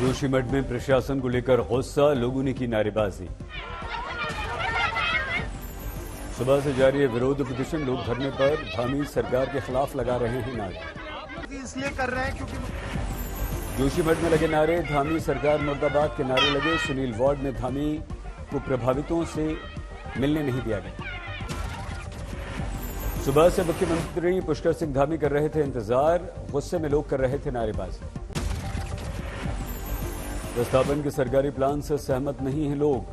जोशीमठ में प्रशासन को लेकर गुस्सा, लोगों ने की नारेबाजी। सुबह से जारी है विरोध प्रदर्शन, लोग धरने पर धामी सरकार के खिलाफ लगा रहे हैं नारे। इसलिए कर रहे हैं क्योंकि जोशीमठ में लगे नारे, धामी सरकार मुर्दाबाद के नारे लगे। सुनील वार्ड में धामी को प्रभावितों से मिलने नहीं दिया गया। सुबह से मुख्यमंत्री पुष्कर सिंह धामी कर रहे थे इंतजार, गुस्से में लोग कर रहे थे नारेबाजी। विस्थापन के सरकारी प्लान से सहमत नहीं हैं लोग,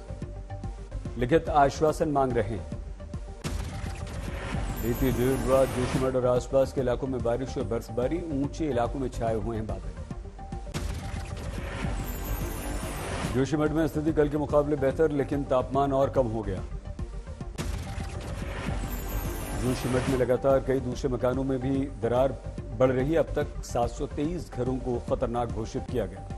लिखित आश्वासन मांग रहे हैं। बीती देर रात जोशीमठ और आसपास के इलाकों में बारिश और बर्फबारी, ऊंचे इलाकों में छाए हुए हैं बादल। जोशीमठ में स्थिति कल के मुकाबले बेहतर, लेकिन तापमान और कम हो गया। जोशीमठ में लगातार कई दूसरे मकानों में भी दरार बढ़ रही है। अब तक 723 घरों को खतरनाक घोषित किया गया।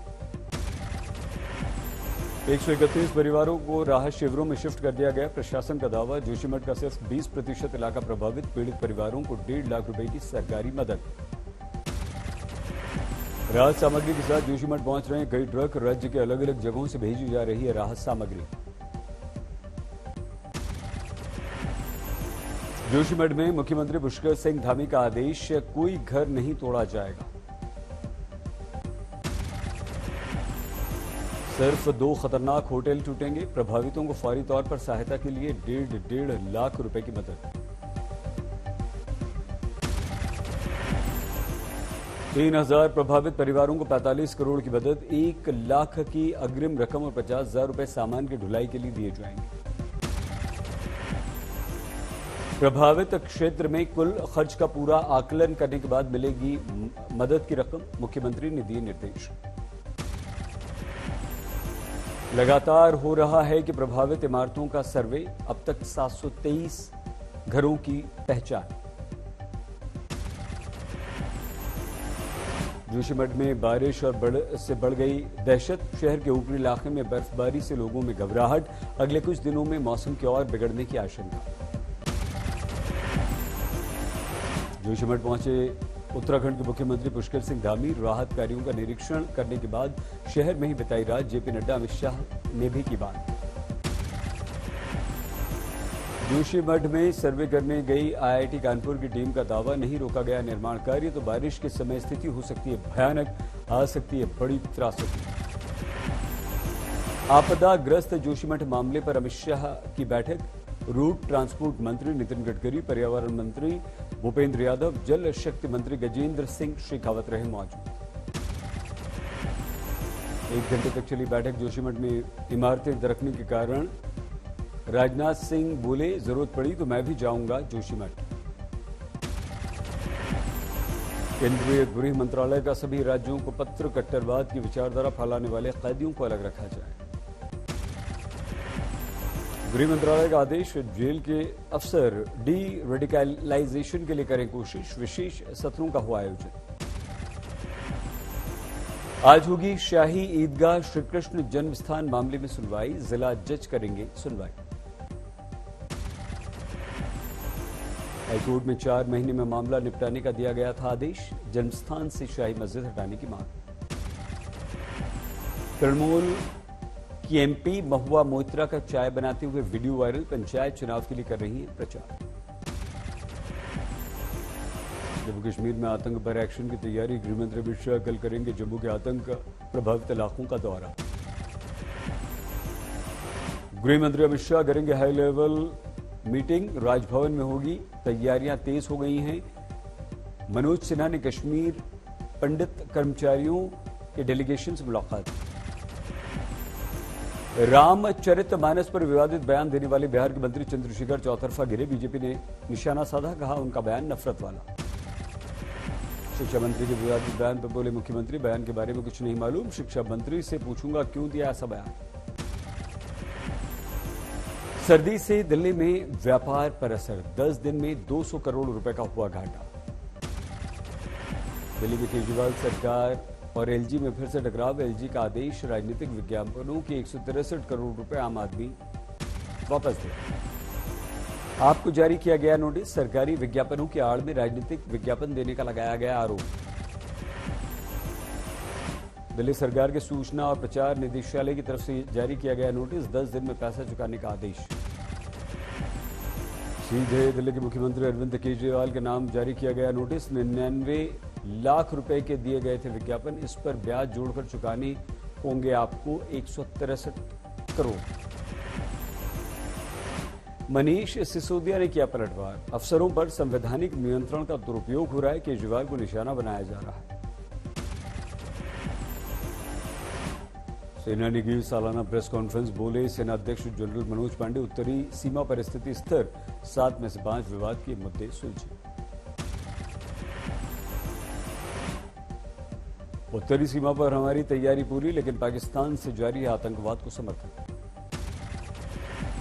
131 परिवारों को राहत शिविरों में शिफ्ट कर दिया गया। प्रशासन का दावा, जोशीमठ का सिर्फ 20% इलाका प्रभावित, पीड़ित परिवारों को 1.5 लाख रुपए की सरकारी मदद। राहत सामग्री के साथ जोशीमठ पहुंच रहे हैं कई ट्रक, राज्य के अलग अलग जगहों से भेजी जा रही है राहत सामग्री। जोशीमठ में मुख्यमंत्री पुष्कर सिंह धामी का आदेश, कोई घर नहीं तोड़ा जाएगा। सिर्फ 2 खतरनाक होटल टूटेंगे, प्रभावितों को फौरी तौर पर सहायता के लिए 1.5 लाख रुपए की मदद। 3000 प्रभावित परिवारों को 45 करोड़ की मदद, 1 लाख की अग्रिम रकम और 50,000 रुपए सामान की ढुलाई के लिए दिए जाएंगे। प्रभावित क्षेत्र में कुल खर्च का पूरा आकलन करने के बाद मिलेगी मदद की रकम, मुख्यमंत्री ने दिए निर्देश। लगातार हो रहा है कि प्रभावित इमारतों का सर्वे, अब तक 723 घरों की पहचान। जोशीमठ में बारिश और से बढ़ गई दहशत, शहर के ऊपरी इलाके में बर्फबारी से लोगों में घबराहट, अगले कुछ दिनों में मौसम के और बिगड़ने की आशंका। जोशीमठ पहुंचे उत्तराखंड के मुख्यमंत्री पुष्कर सिंह धामी, राहत कार्यों का निरीक्षण करने के बाद शहर में ही बिताई रात। जेपी नड्डा, अमित शाह ने भी की बात। जोशीमठ में सर्वे करने गई आईआईटी कानपुर की टीम का दावा, नहीं रोका गया निर्माण कार्य तो बारिश के समय स्थिति हो सकती है भयानक, आ सकती है बड़ी त्रासदी। आपदाग्रस्त जोशीमठ मामले पर अमित शाह की बैठक, रोड ट्रांसपोर्ट मंत्री नितिन गडकरी, पर्यावरण मंत्री भूपेंद्र यादव, जल शक्ति मंत्री गजेंद्र सिंह शेखावत रहे मौजूद। 1 घंटे तक चली बैठक। जोशीमठ में इमारतें दरकने के कारण राजनाथ सिंह बोले, जरूरत पड़ी तो मैं भी जाऊंगा जोशीमठ। केंद्रीय गृह मंत्रालय का सभी राज्यों को पत्र, कट्टरवाद की विचारधारा फैलाने वाले कैदियों को अलग रखा जाए। गृह मंत्रालय का आदेश, जेल के अफसर डी रेडिकलाइजेशन के लिए करें कोशिश, विशेष सत्रों का हुआ आयोजन। आज होगी शाही ईदगाह श्रीकृष्ण जन्मस्थान मामले में सुनवाई, जिला जज करेंगे सुनवाई। हाईकोर्ट में 4 महीने में मामला निपटाने का दिया गया था आदेश, जन्मस्थान से शाही मस्जिद हटाने की मांग। तृणमूल की एमपी महुआ मोइत्रा का चाय बनाते हुए वीडियो वायरल, पंचायत चुनाव के लिए कर रही है प्रचार। जम्मू कश्मीर में आतंक पर एक्शन की तैयारी, गृहमंत्री अमित शाह कल करेंगे जम्मू के आतंक प्रभावित इलाकों का दौरा। गृहमंत्री अमित शाह करेंगे हाई लेवल मीटिंग, राजभवन में होगी, तैयारियां तेज हो गई हैं। मनोज सिन्हा ने कश्मीर पंडित कर्मचारियों के डेलीगेशन से मुलाकात। रामचरितमानस पर विवादित बयान देने वाले बिहार के मंत्री चंद्रशेखर चौतरफा गिरे, बीजेपी ने निशाना साधा, कहा उनका बयान नफरत वाला। शिक्षा मंत्री के विवादित बयान पर बोले मुख्यमंत्री, बयान के बारे में कुछ नहीं मालूम, शिक्षा मंत्री से पूछूंगा क्यों दिया ऐसा बयान। सर्दी से दिल्ली में व्यापार पर असर, 10 दिन में 200 करोड़ रुपए का हुआ घाटा। दिल्ली में केजरीवाल सरकार और एलजी में फिर से टकराव, एलजी का आदेश, राजनीतिक विज्ञापनों के 163 करोड़ रुपए आम आदमी वापस दे। आपको जारी किया गया नोटिस, सरकारी विज्ञापनों की आड़ में राजनीतिक विज्ञापन देने का लगाया गया आरोप। दिल्ली सरकार के सूचना और प्रचार निदेशालय की तरफ से जारी किया गया नोटिस, 10 दिन में पैसा चुकाने का आदेश। सीधे दिल्ली के मुख्यमंत्री अरविंद केजरीवाल के नाम जारी किया गया नोटिस, 99 लाख रुपए के दिए गए थे विज्ञापन, इस पर ब्याज जोड़कर चुकाने होंगे आपको 163 करोड़। मनीष सिसोदिया ने किया पलटवार, अफसरों पर संवैधानिक नियंत्रण का दुरुपयोग हो रहा है, केजरीवाल को निशाना बनाया जा रहा है। सेना ने की सालाना प्रेस कॉन्फ्रेंस, बोले सेना अध्यक्ष जनरल मनोज पांडे, उत्तरी सीमा पर स्थिति स्थिर, 7 में से 5 विवाद के मुद्दे सुलझे। उत्तरी सीमा पर हमारी तैयारी पूरी, लेकिन पाकिस्तान से जारी है आतंकवाद को समर्थन।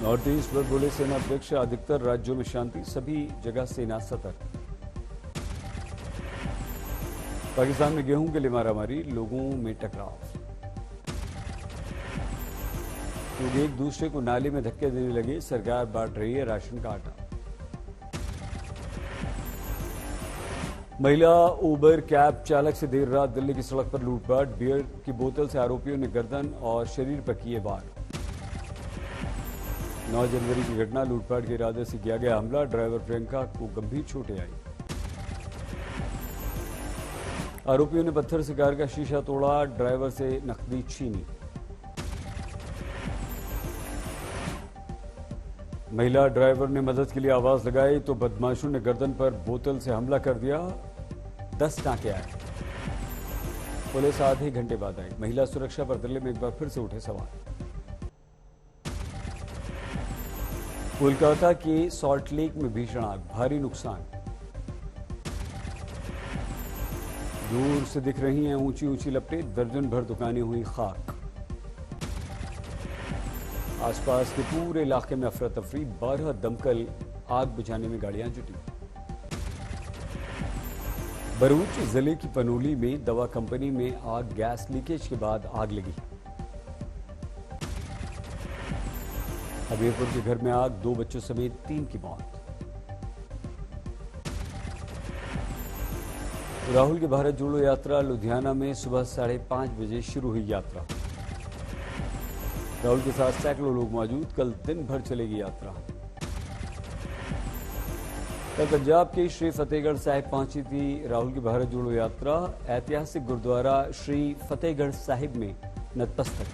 नॉर्थ ईस्ट पर बोले सेना अध्यक्ष, अधिकतर राज्यों में शांति, सभी जगह सेना सतर्क। पाकिस्तान में गेहूं के लिए मारामारी, लोगों में टकराव, लोग एक दूसरे को नाले में धक्के देने लगे, सरकार बांट रही है राशन का आटा। महिला उबर कैब चालक से देर रात दिल्ली की सड़क पर लूटपाट, बियर की बोतल से आरोपियों ने गर्दन और शरीर पर किए वार। 9 जनवरी की घटना, लूटपाट के इरादे से किया गया हमला, ड्राइवर प्रियंका को गंभीर चोटें आई। आरोपियों ने पत्थर से कार का शीशा तोड़ा, ड्राइवर से नकदी छीनी। महिला ड्राइवर ने मदद के लिए आवाज लगाई तो बदमाशों ने गर्दन पर बोतल से हमला कर दिया, 10 टांके आए। पुलिस आधे घंटे बाद आई। महिला सुरक्षा पर दिल्ली में एक बार फिर से उठे सवाल। कोलकाता के सॉल्ट लेक में भीषण आग, भारी नुकसान, दूर से दिख रही हैं ऊंची ऊंची लपटें, दर्जन भर दुकानें हुई खाक। आसपास के पूरे इलाके में अफरा तफरी, 12 दमकल आग बुझाने में गाड़ियां जुटी। भरूच जिले की पनोली में दवा कंपनी में आग, गैस लीकेज के बाद आग लगी। हबीबपुर के घर में आग, 2 बच्चों समेत 3 की मौत। राहुल की भारत जोड़ो यात्रा, लुधियाना में सुबह 5:30 बजे शुरू हुई यात्रा। राहुल के साथ सैकड़ों लोग मौजूद, कल दिन भर चलेगी यात्रा। कल पंजाब के श्री फतेहगढ़ साहिब पहुंची थी राहुल की भारत जोड़ो यात्रा, ऐतिहासिक गुरुद्वारा श्री फतेहगढ़ साहिब में नतमस्तक।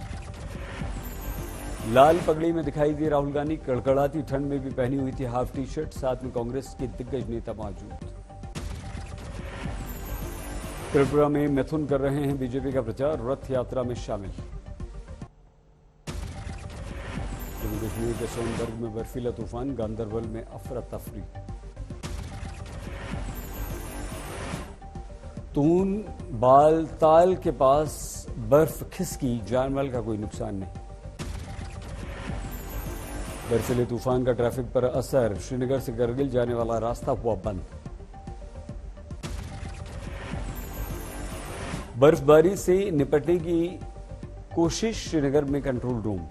लाल पगड़ी में दिखाई दी राहुल गांधी, कड़कड़ाती ठंड में भी पहनी हुई थी हाफ टी शर्ट, साथ में कांग्रेस के दिग्गज नेता मौजूद। त्रिपुरा में मिथुन कर रहे हैं बीजेपी का प्रचार, रथ यात्रा में शामिल। जम्मू कश्मीर के सोनबर्ग में बर्फीला तूफान, गांदरबल में अफरा तफरी। तून बालताल के पास बर्फ खिसकी, जानमाल का कोई नुकसान नहीं। बर्फीले तूफान का ट्रैफिक पर असर, श्रीनगर से करगिल जाने वाला रास्ता हुआ बंद। बर्फबारी से निपटने की कोशिश, श्रीनगर में कंट्रोल रूम।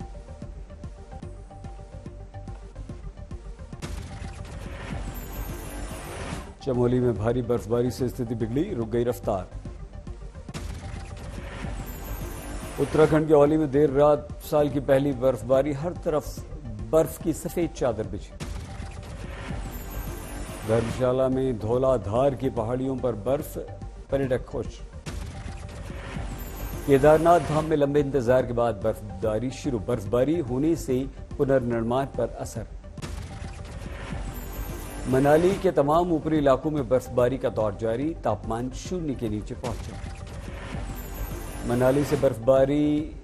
चमोली में भारी बर्फबारी से स्थिति बिगड़ी, रुक गई रफ्तार। उत्तराखंड के औली में देर रात साल की पहली बर्फबारी, हर तरफ बर्फ की सफेद चादर बिछी। धर्मशाला में धौलाधार की पहाड़ियों पर बर्फ, पर्यटक खुश। केदारनाथ धाम में लंबे इंतजार के बाद बर्फबारी शुरू, बर्फबारी होने से पुनर्निर्माण पर असर। मनाली के तमाम ऊपरी इलाकों में बर्फबारी का दौर जारी, तापमान 0 के नीचे पहुंचा। मनाली से बर्फबारी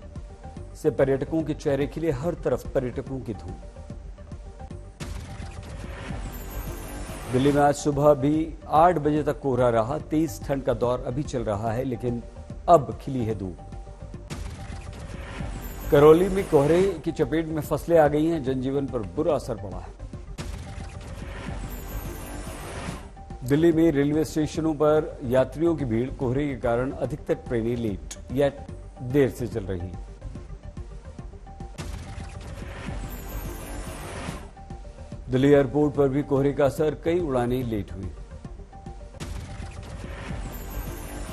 से पर्यटकों के चेहरे खिले, हर तरफ पर्यटकों की धूम। दिल्ली में आज सुबह भी 8 बजे तक कोहरा रहा, तेज ठंड का दौर अभी चल रहा है, लेकिन अब खिली है धूप। करौली में कोहरे की चपेट में फसलें आ गई हैं, जनजीवन पर बुरा असर पड़ा है। दिल्ली में रेलवे स्टेशनों पर यात्रियों की भीड़, कोहरे के कारण अधिकतर ट्रेनें लेट या देर से चल रही हैं। दिल्ली एयरपोर्ट पर भी कोहरे का असर, कई उड़ानें लेट हुई।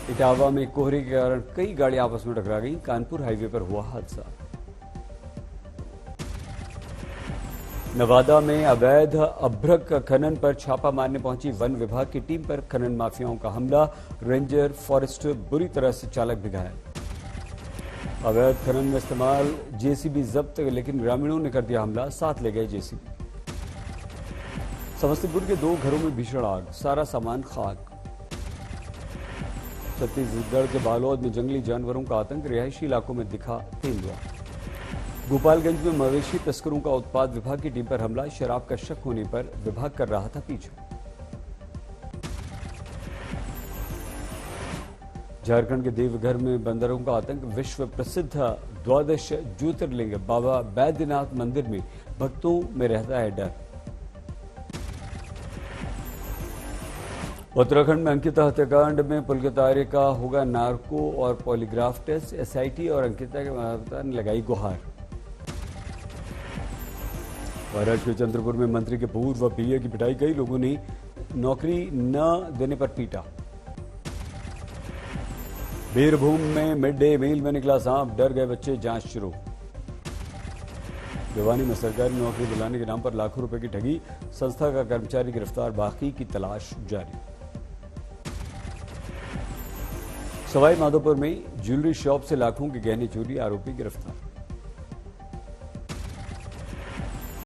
इटावा में कोहरे के कारण कई गाड़ियां आपस में टकरा गईं। कानपुर हाईवे पर हुआ हादसा। नवादा में अवैध अभ्रक खनन पर छापा मारने पहुंची वन विभाग की टीम पर खनन माफियाओं का हमला। रेंजर फॉरेस्ट बुरी तरह से चालक भी घायल। अवैध खनन में इस्तेमाल जेसीबी जब्त, लेकिन ग्रामीणों ने कर दिया हमला, साथ ले गए जेसीबी। समस्तीपुर के 2 घरों में भीषण आग, सारा सामान खाक। छत्तीसगढ़ के बालोद में जंगली जानवरों का आतंक, रिहायशी इलाकों में दिखा तेंदुआ। गोपालगंज में मवेशी तस्करों का उत्पाद विभाग की टीम पर हमला, शराब का शक होने पर विभाग कर रहा था पीछा। झारखंड के देवघर में बंदरों का आतंक, विश्व प्रसिद्ध द्वादश ज्योतिर्लिंग बाबा बैद्यनाथ मंदिर में भक्तों में रहता है डर। उत्तराखंड में अंकिता हत्याकांड में पुलकित आर्य का होगा नार्को और पॉलीग्राफ टेस्ट। एसआईटी और अंकिता के माता ने लगाई गुहार। महाराष्ट्र के चंद्रपुर में मंत्री के पूर्व पीए की पिटाई, कई लोगों ने नौकरी न देने पर पीटा। बीरभूम में मिड डे मील में निकला सांप, डर गए बच्चे, जांच शुरू। भिवानी में सरकारी नौकरी दिलाने के नाम पर लाखों रुपए की ठगी, संस्था का कर्मचारी गिरफ्तार, बाकी की तलाश जारी। सवाई माधोपुर में ज्वेलरी शॉप से लाखों के गहने चोरी, आरोपी गिरफ्तार।